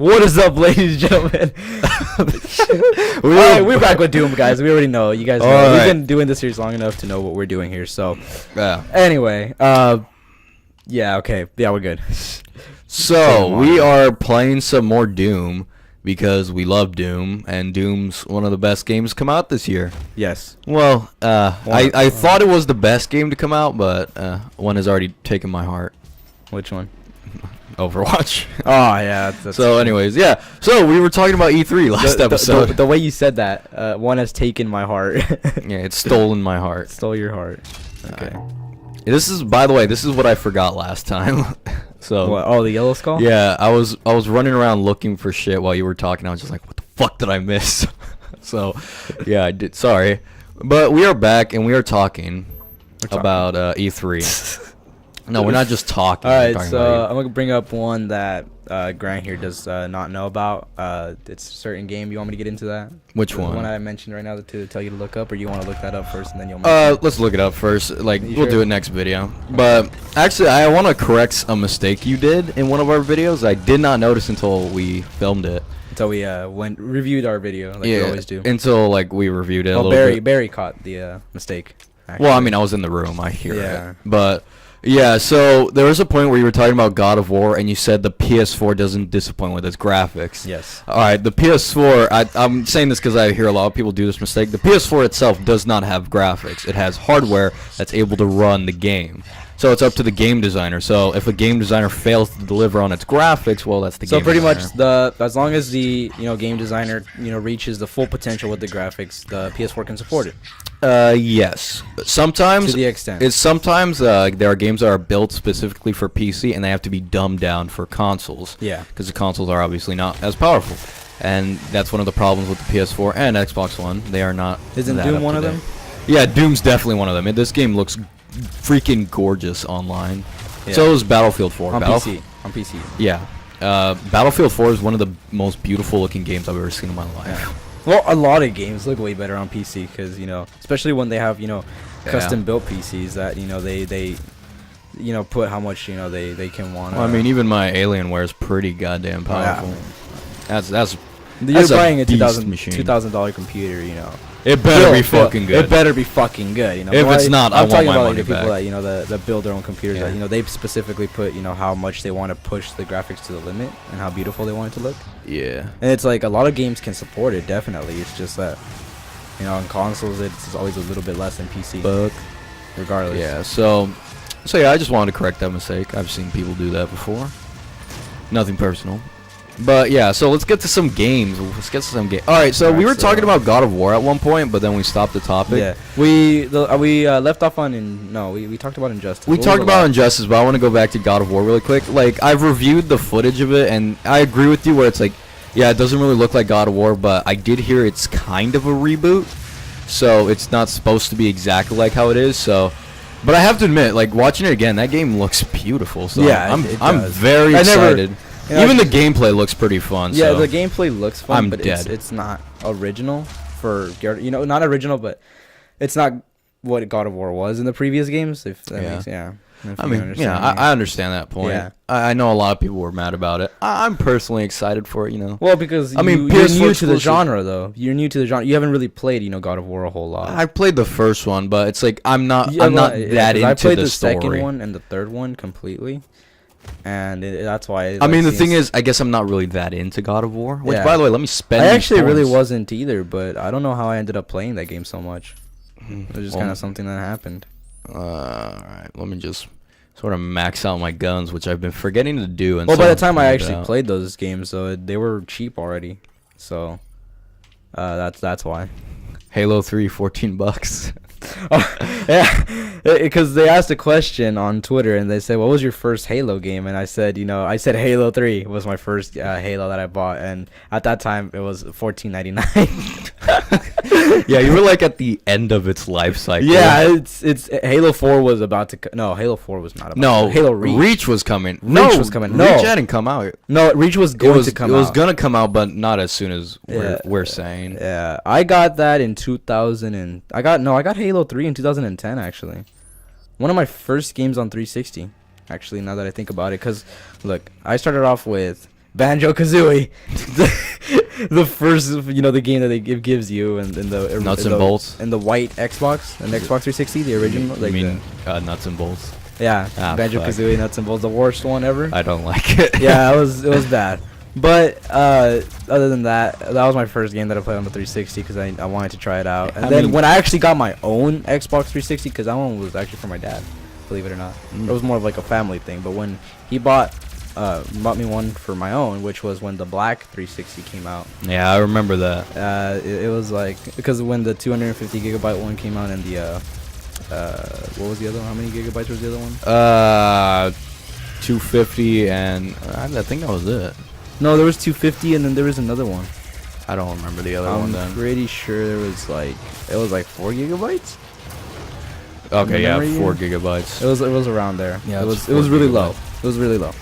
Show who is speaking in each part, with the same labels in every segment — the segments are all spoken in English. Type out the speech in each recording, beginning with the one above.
Speaker 1: What is up, ladies and gentlemen? Alright, we're back with Doom, guys. We already know. You guys know. We've been doing this series long enough to know what we're doing here. So,
Speaker 2: yeah.
Speaker 1: Anyway, yeah, okay. Yeah, we're good.
Speaker 2: So, we are playing some more Doom because we love Doom, and Doom's one of the best games to come out this year.
Speaker 1: Yes.
Speaker 2: Well, I thought it was the best game to come out, but one has already taken my heart.
Speaker 1: Which one?
Speaker 2: Overwatch.
Speaker 1: Oh, yeah. That's
Speaker 2: So, anyways, yeah. So, we were talking about E3 last episode.
Speaker 1: The way you said that, one has taken my heart.
Speaker 2: Yeah, it's stolen my heart.
Speaker 1: Stole your heart. Okay.
Speaker 2: This is, by the way, this is what I forgot last time. So.
Speaker 1: What? Oh, the yellow skull?
Speaker 2: Yeah, I was running around looking for shit while you were talking. I was just like, what the fuck did I miss? So, yeah, I did. Sorry. But we are back, and we are talking about E3. No, we're not just talking.
Speaker 1: Alright, so I'm going to bring up one that Grant here does not know about. It's a certain game. You want me to get into that?
Speaker 2: Which one?
Speaker 1: The one I mentioned right now to tell you to look up, or you want to look that up first and then you'll
Speaker 2: let's look it up first. Like, we'll
Speaker 1: sure?
Speaker 2: do it next video. But, actually, I want to correct a mistake you did in one of our videos. I did not notice until we filmed it.
Speaker 1: Until we reviewed our video, like we always do.
Speaker 2: Until, like, we reviewed it a little bit.
Speaker 1: Barry caught the mistake. Actually.
Speaker 2: Well, I mean, I was in the room. I hear
Speaker 1: Yeah.
Speaker 2: it. But... yeah, so there was a point where you were talking about God of War, and you said the PS4 doesn't disappoint with its graphics.
Speaker 1: Yes.
Speaker 2: All right, the PS4, I'm saying this because I hear a lot of people do this mistake. The PS4 itself does not have graphics. It has hardware that's able to run the game. So it's up to the game designer. So if a game designer fails to deliver on its graphics, well, that's the game designer.
Speaker 1: So pretty much, as long as the game designer reaches the full potential with the graphics, the PS4 can support it.
Speaker 2: Yes. Sometimes
Speaker 1: to the extent.
Speaker 2: It's sometimes there are games that are built specifically for PC and they have to be dumbed down for consoles.
Speaker 1: Yeah.
Speaker 2: Because the consoles are obviously not as powerful, and that's one of the problems with the PS4 and Xbox One. They are not.
Speaker 1: Isn't Doom one of them?
Speaker 2: Yeah, Doom's definitely one of them. This game looks freaking gorgeous online.
Speaker 1: Yeah.
Speaker 2: So is Battlefield 4.
Speaker 1: On PC. On PC.
Speaker 2: Yeah. Battlefield 4 is one of the most beautiful looking games I've ever seen in my life.
Speaker 1: Yeah. Well, a lot of games look way better on PC because especially when they have custom built PCs that they put how much they can want.
Speaker 2: Well, I mean, even my Alienware is pretty goddamn powerful.
Speaker 1: Yeah.
Speaker 2: That's
Speaker 1: you're buying a
Speaker 2: $2,000
Speaker 1: computer,
Speaker 2: It better be fucking good.
Speaker 1: It better be fucking good,
Speaker 2: If it's not, I want my money back.
Speaker 1: I'm talking about the people that build their own computers.
Speaker 2: Yeah.
Speaker 1: That, they specifically put how much they want to push the graphics to the limit and how beautiful they want it to look.
Speaker 2: Yeah.
Speaker 1: And it's like a lot of games can support it. Definitely, it's just that on consoles it's always a little bit less than PC.
Speaker 2: But
Speaker 1: regardless.
Speaker 2: Yeah. So yeah, I just wanted to correct that mistake. I've seen people do that before. Nothing personal. But yeah, so let's get to some games. Alright, so we were talking about God of War at one point, but then we stopped the topic.
Speaker 1: Yeah. We left off on we talked about Injustice.
Speaker 2: We talked about Injustice, but I want to go back to God of War really quick. Like, I've reviewed the footage of it, and I agree with you where it's like, yeah, it doesn't really look like God of War, but I did hear it's kind of a reboot, so it's not supposed to be exactly like how it is, so... But I have to admit, like, watching it again, that game looks beautiful, so
Speaker 1: yeah,
Speaker 2: I'm very excited. Even the gameplay looks pretty fun.
Speaker 1: Yeah,
Speaker 2: so
Speaker 1: the gameplay looks fun, but
Speaker 2: dead.
Speaker 1: It's not original for not original, but it's not what God of War was in the previous games. If that makes
Speaker 2: I mean, I understand that point. Yeah. I know a lot of people were mad about it. I'm personally excited for it.
Speaker 1: Well, because you're new to the genre, though. You're new to the genre. You haven't really played God of War a whole lot.
Speaker 2: I played the first one, but it's like I'm not that into the story.
Speaker 1: I played the second one and the third one completely. And that's why.
Speaker 2: I mean, the thing is, I guess I'm not really that into God of War. Which, by the way, let me spend.
Speaker 1: I actually really wasn't either, but I don't know how I ended up playing that game so much. It was just kind of something that happened.
Speaker 2: Alright, let me just sort of max out my guns, which I've been forgetting to do.
Speaker 1: Well, by the time I actually played those games, they were cheap already. So, that's why.
Speaker 2: Halo 3, $14.
Speaker 1: Oh, yeah, because they asked a question on Twitter and they said, "What was your first Halo game?" And I said, Halo 3 was my first Halo that I bought, and at that time it was $14.99.
Speaker 2: Yeah, you were like at the end of its life cycle.
Speaker 1: Yeah, it's Halo 4 was about to. No, Halo 4 was not about.
Speaker 2: No,
Speaker 1: Halo
Speaker 2: Reach was coming.
Speaker 1: Reach was coming.
Speaker 2: No, Reach hadn't come out.
Speaker 1: No, Reach was going to come out.
Speaker 2: It was gonna come out, but not as soon as we're saying.
Speaker 1: Yeah, I got that in 2000 and I got Halo 3 in 2010 actually. One of my first games on 360. Actually, now that I think about it, because look, I started off with Banjo Kazooie, the first, the game that it gives you, and in the
Speaker 2: Nuts
Speaker 1: in
Speaker 2: and
Speaker 1: the,
Speaker 2: bolts.
Speaker 1: in the white Xbox, and Xbox 360, the original,
Speaker 2: You
Speaker 1: like
Speaker 2: mean nuts and bolts?
Speaker 1: yeah,
Speaker 2: Ah,
Speaker 1: Banjo
Speaker 2: fuck.
Speaker 1: Kazooie Nuts and Bolts, the worst one ever.
Speaker 2: I don't like it.
Speaker 1: Yeah, it was bad. But other than that, that was my first game that I played on the 360 because I wanted to try it out. And
Speaker 2: I
Speaker 1: then
Speaker 2: mean-
Speaker 1: when I actually got my own Xbox 360, because that one was actually for my dad, believe it or not. It was more of like a family thing. But when he bought me one for my own, which was when the black 360 came out.
Speaker 2: Yeah, I remember that.
Speaker 1: It was like, because when the 250 gigabyte one came out and the what was the other one? How many gigabytes was the other one?
Speaker 2: 250 and I think that was it.
Speaker 1: No, there was 250 and then there was another one.
Speaker 2: I don't remember the other one
Speaker 1: I'm
Speaker 2: then.
Speaker 1: pretty sure there was like, it was like 4 gigabytes.
Speaker 2: Okay, yeah,
Speaker 1: memory
Speaker 2: 4
Speaker 1: unit?
Speaker 2: gigabytes.
Speaker 1: It was around there.
Speaker 2: Yeah,
Speaker 1: it
Speaker 2: it's
Speaker 1: was
Speaker 2: 4
Speaker 1: really low.
Speaker 2: gigabytes.
Speaker 1: It was really low.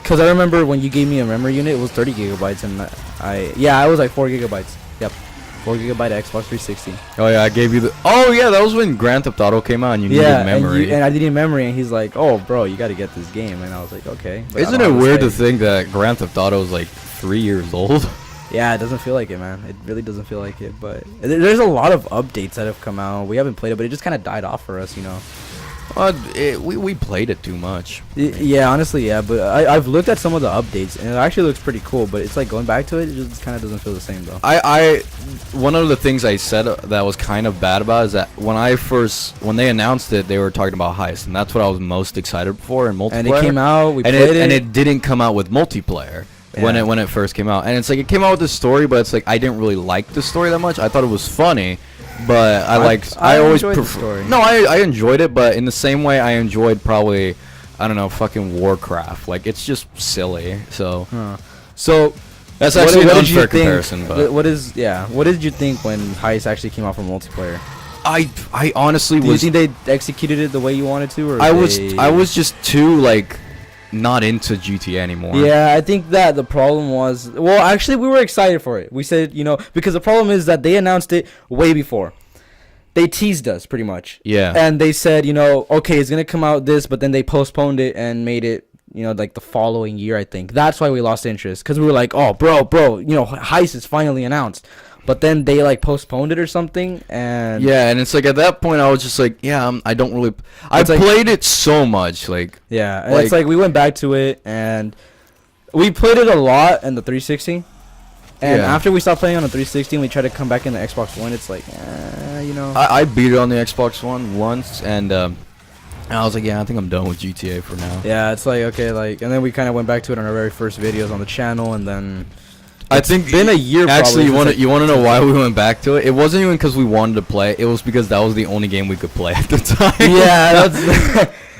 Speaker 1: Cause I remember when you gave me a memory unit, it was 30 gigabytes, and I was like 4 gigabytes. Yep, 4 gigabyte Xbox 360.
Speaker 2: Oh yeah, I gave you the. Oh yeah, that was when Grand Theft Auto came out and you
Speaker 1: Yeah,
Speaker 2: needed memory.
Speaker 1: and I needed memory, and he's like, "Oh, bro, you got to get this game," and I was like, "Okay." But I
Speaker 2: Isn't
Speaker 1: don't
Speaker 2: it
Speaker 1: have the
Speaker 2: weird to
Speaker 1: space.
Speaker 2: think that Grand Theft Auto is like 3 years old?
Speaker 1: Yeah, it doesn't feel like it, man. It really doesn't feel like it. But there's a lot of updates that have come out. We haven't played it, but it just kind of died off for us,
Speaker 2: We played it too much.
Speaker 1: Yeah, honestly, yeah. But I've looked at some of the updates, and it actually looks pretty cool. But it's like going back to it, it just kind of doesn't feel the same, though.
Speaker 2: One of the things I said that was kind of bad about is that when they announced it, they were talking about Heist, and that's what I was most excited for in multiplayer.
Speaker 1: And it came out, we
Speaker 2: and
Speaker 1: played it.
Speaker 2: and it didn't come out with multiplayer when
Speaker 1: Yeah.
Speaker 2: it first came out. And it's like it came out with the story, but it's like I didn't really like the story that much. I thought it was funny, but I always
Speaker 1: enjoyed the
Speaker 2: prefer.
Speaker 1: story.
Speaker 2: No, I enjoyed it, but in the same way I enjoyed probably, I don't know, fucking Warcraft. Like it's just silly. So
Speaker 1: Huh. So
Speaker 2: that's
Speaker 1: what-
Speaker 2: actually
Speaker 1: what
Speaker 2: an
Speaker 1: did you
Speaker 2: unfair
Speaker 1: think-
Speaker 2: comparison. But
Speaker 1: what did you think when Heist actually came out for multiplayer?
Speaker 2: I honestly
Speaker 1: Do you
Speaker 2: was
Speaker 1: think they executed it the way you wanted to, or
Speaker 2: I was just too like not into GTA anymore.
Speaker 1: Yeah, I think that the problem was, well, actually, we were excited for it. We said, because the problem is that they announced it way before. They teased us pretty much.
Speaker 2: Yeah.
Speaker 1: And they said, okay, it's going to come out this, but then they postponed it and made it, like the following year, I think. That's why we lost interest, because we were like, oh, bro, Heist is finally announced. But then they like postponed it or something, and
Speaker 2: Yeah, and it's like at that point I was just like, yeah, I don't really. I
Speaker 1: It's like-
Speaker 2: played it so much, like
Speaker 1: yeah, and it's
Speaker 2: Like-
Speaker 1: like we went back to it and we played it a lot in the 360. And
Speaker 2: Yeah.
Speaker 1: after we stopped playing on the 360 and we tried to come back in the Xbox One, it's like,
Speaker 2: I beat it on the Xbox One once, and I was like, yeah, I think I'm done with GTA for now.
Speaker 1: yeah, it's like, okay, like, and then we kind of went back to it on our very first videos on the channel, and then
Speaker 2: I think
Speaker 1: been a year.
Speaker 2: Actually,
Speaker 1: probably
Speaker 2: you want to know why we went back to it? It wasn't even because we wanted to play. It was because that was the only game we could play at the time.
Speaker 1: yeah,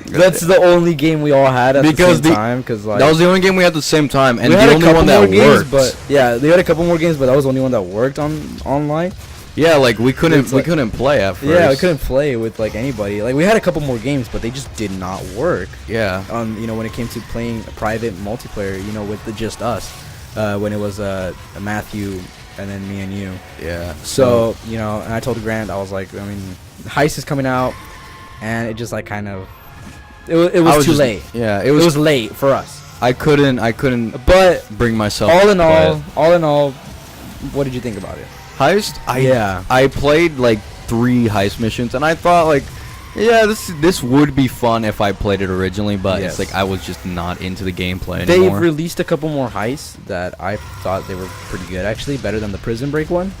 Speaker 1: that's the only game we all had at
Speaker 2: Because
Speaker 1: the
Speaker 2: the-
Speaker 1: same time, because like
Speaker 2: that was the only game we had at the same time, and
Speaker 1: we
Speaker 2: the
Speaker 1: had a
Speaker 2: only
Speaker 1: couple
Speaker 2: one
Speaker 1: more
Speaker 2: that
Speaker 1: games,
Speaker 2: worked.
Speaker 1: but yeah, they had a couple more games, but that was the only one that worked online.
Speaker 2: Yeah, like we couldn't
Speaker 1: It's like-
Speaker 2: play at first.
Speaker 1: Yeah, we couldn't play with like anybody. Like we had a couple more games, but they just did not work.
Speaker 2: Yeah.
Speaker 1: When it came to playing private multiplayer, with just us, when it was Matthew and then me and you.
Speaker 2: Yeah.
Speaker 1: So and I told Grant, I was like, Heist is coming out, and it just like kind of, it was too late.
Speaker 2: Yeah,
Speaker 1: It was late for us.
Speaker 2: I couldn't
Speaker 1: But
Speaker 2: bring myself.
Speaker 1: all
Speaker 2: to
Speaker 1: in
Speaker 2: play it.
Speaker 1: all, what did you think about it?
Speaker 2: Heist.
Speaker 1: Yeah.
Speaker 2: I played like 3 heist missions, and I thought like, yeah, this would be fun if I played it originally, but
Speaker 1: Yes.
Speaker 2: it's like I was just not into the gameplay
Speaker 1: They've
Speaker 2: anymore.
Speaker 1: released a couple more heists that I thought they were pretty good, actually, better than the Prison Break one,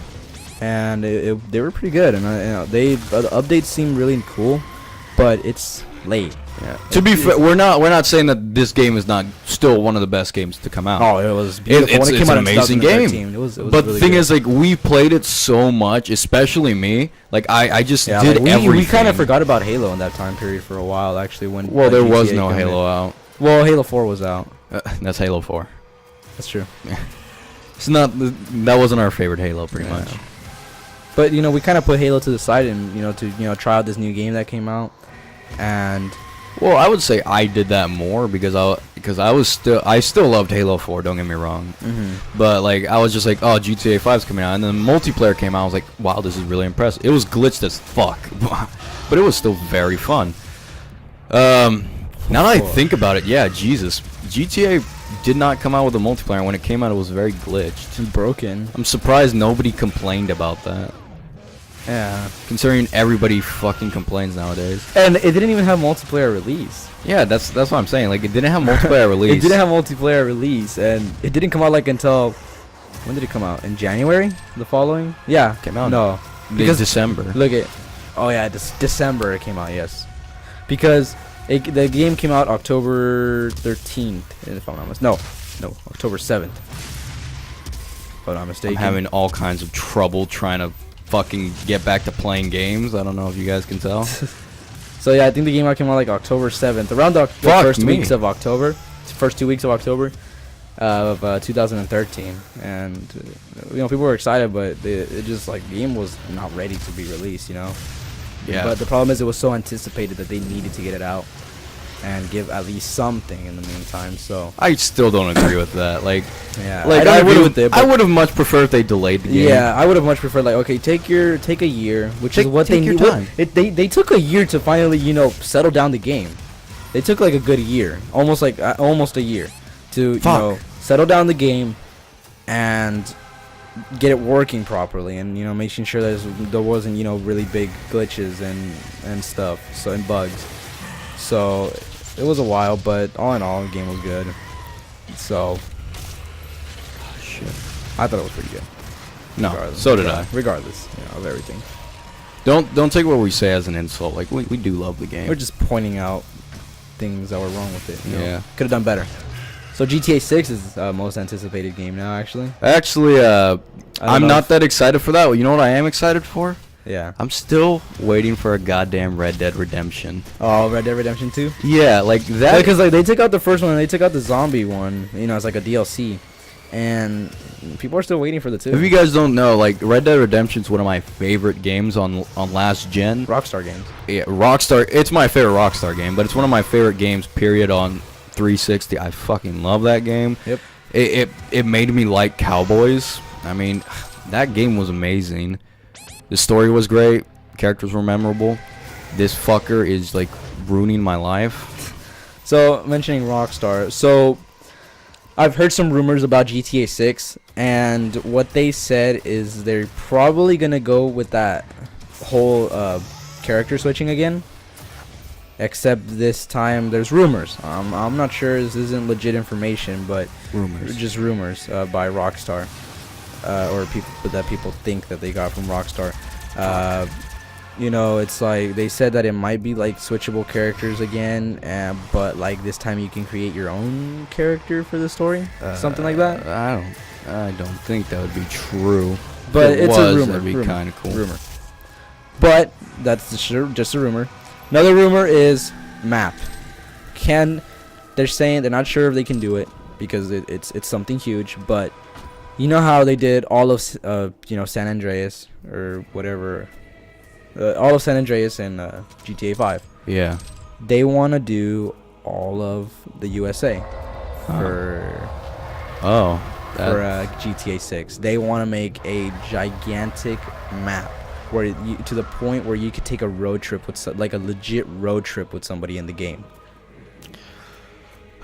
Speaker 1: and they were pretty good. And the updates seem really cool, but it's late.
Speaker 2: Yeah. To be fair, we're not saying that this game is not still one of the best games to come out.
Speaker 1: Oh, it was beautiful.
Speaker 2: It's
Speaker 1: when it came
Speaker 2: an
Speaker 1: out in
Speaker 2: amazing
Speaker 1: 2013.
Speaker 2: game.
Speaker 1: It was
Speaker 2: But
Speaker 1: really
Speaker 2: the thing
Speaker 1: good.
Speaker 2: is, like, we played it so much, especially me. Like, I just
Speaker 1: yeah,
Speaker 2: did
Speaker 1: like,
Speaker 2: everything.
Speaker 1: we kind of forgot about Halo in that time period for a while, actually. When
Speaker 2: Well, there was
Speaker 1: GTA
Speaker 2: no
Speaker 1: came in.
Speaker 2: Halo out.
Speaker 1: Well, Halo 4 was out.
Speaker 2: That's Halo 4.
Speaker 1: That's true.
Speaker 2: It's not. That wasn't our favorite Halo, pretty
Speaker 1: Yeah.
Speaker 2: much.
Speaker 1: But we kind of put Halo to the side and to try out this new game that came out, and
Speaker 2: Well, I would say I did that more because I still loved Halo 4. Don't get me wrong, but like I was just like, oh, GTA 5's coming out, and then multiplayer came out. I was like, wow, this is really impressive. It was glitched as fuck, but it was still very fun. Now that I think about it, yeah, Jesus, GTA did not come out with a multiplayer. And when it came out, it was very glitched.
Speaker 1: And broken.
Speaker 2: I'm surprised nobody complained about that.
Speaker 1: Yeah.
Speaker 2: Considering everybody fucking complains nowadays.
Speaker 1: And it didn't even have multiplayer release.
Speaker 2: Yeah, that's what I'm saying. Like, it didn't have multiplayer release.
Speaker 1: It didn't have multiplayer release, and it didn't come out like until when did it come out? In January? The following? Yeah.
Speaker 2: Came out
Speaker 1: No.
Speaker 2: because December.
Speaker 1: Look at. Oh yeah, December it came out. Yes. Because the game came out October 13th, if I'm not mistaken. No, October 7th. If I'm not mistaken.
Speaker 2: I'm having all kinds of trouble trying to fucking get back to playing games. I don't know if you guys can tell.
Speaker 1: So yeah, I think the game came out like October 7th, around the first weeks of October, first 2 weeks of October of 2013, and people were excited, but it just like the game was not ready to be released,
Speaker 2: Yeah.
Speaker 1: But the problem is it was so anticipated that they needed to get it out and give at least something in the meantime. So
Speaker 2: I still don't agree with that. Like,
Speaker 1: yeah,
Speaker 2: like
Speaker 1: I would with it.
Speaker 2: I would have much preferred if they delayed the game.
Speaker 1: Yeah, I would have much preferred like, okay, take a year, which is what they
Speaker 2: take your
Speaker 1: need.
Speaker 2: time.
Speaker 1: They took a year to finally settle down the game. They took like a good year, almost a year, to settle down the game and get it working properly, and making sure that there wasn't really big glitches and stuff, and bugs. So it was a while, but all in all, the game was good. So
Speaker 2: Shit.
Speaker 1: I thought it was pretty good.
Speaker 2: No, so did I.
Speaker 1: Regardless, of everything.
Speaker 2: Don't take what we say as an insult. Like, we do love the game.
Speaker 1: We're just pointing out things that were wrong with it.
Speaker 2: Yeah.
Speaker 1: Could have done better. So GTA 6 is most anticipated game now, actually.
Speaker 2: Actually, I'm
Speaker 1: know
Speaker 2: not that excited for that. You know what I am excited for?
Speaker 1: Yeah.
Speaker 2: I'm still waiting for a goddamn Red Dead Redemption.
Speaker 1: Oh, Red Dead Redemption 2?
Speaker 2: Yeah, like that.
Speaker 1: Because they took out the first one, and they took out the zombie one. It's like a DLC, and people are still waiting for the 2.
Speaker 2: If you guys don't know, like, Red Dead Redemption is one of my favorite games on last gen.
Speaker 1: Rockstar games.
Speaker 2: Yeah, Rockstar. It's my favorite Rockstar game, but it's one of my favorite games. Period. On 360, I fucking love that game.
Speaker 1: Yep.
Speaker 2: It made me like cowboys. I mean, that game was amazing. The story was great. Characters were memorable. This fucker is like ruining my life.
Speaker 1: So mentioning Rockstar, so I've heard some rumors about GTA 6, and what they said is they're probably gonna go with that whole character switching again. Except this time there's rumors. I'm not sure this isn't legit information, but
Speaker 2: Rumors.
Speaker 1: just rumors by Rockstar, or people think that they got from Rockstar. It's like they said that it might be like switchable characters again, but like this time you can create your own character for the story, something like that.
Speaker 2: I don't think that would be true.
Speaker 1: But
Speaker 2: If it
Speaker 1: it's
Speaker 2: was,
Speaker 1: a rumor.
Speaker 2: That'd be kind of cool.
Speaker 1: Rumor. But that's just a rumor. Another rumor is map. They're saying they're not sure if they can do it because it's something huge, but you know how they did all of San Andreas or whatever, all of San Andreas and GTA 5.
Speaker 2: Yeah.
Speaker 1: They want to do all of the USA for GTA 6. They want to make a gigantic map where to the point where you could take a road trip with like a legit road trip with somebody in the game.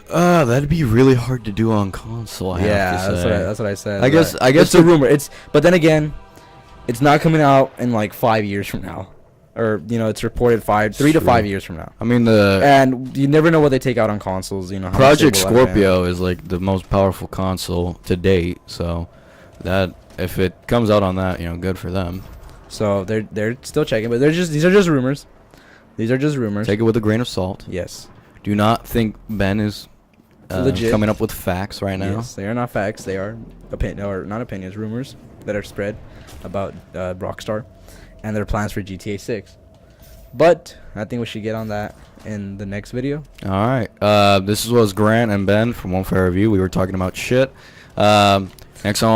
Speaker 2: That'd be really hard to do on console. I have to say.
Speaker 1: That's what I said.
Speaker 2: I guess
Speaker 1: it's a rumor. But then again, it's not coming out in like 5 years from now, or it's reported 3 to 5 years from now.
Speaker 2: I mean
Speaker 1: and you never know what they take out on consoles. How
Speaker 2: Project
Speaker 1: much they will
Speaker 2: Scorpio is like the most powerful console to date. So that if it comes out on that, good for them.
Speaker 1: So they're still checking, but these are just rumors. These are just rumors.
Speaker 2: Take it with a grain of salt.
Speaker 1: Yes.
Speaker 2: Do not think Ben is
Speaker 1: legit
Speaker 2: coming up with facts right now.
Speaker 1: Yes, they are not facts. They are not opinions, rumors that are spread about Rockstar and their plans for GTA 6. But I think we should get on that in the next video.
Speaker 2: All right. This was Grant and Ben from One Fair Review. We were talking about shit. Next on.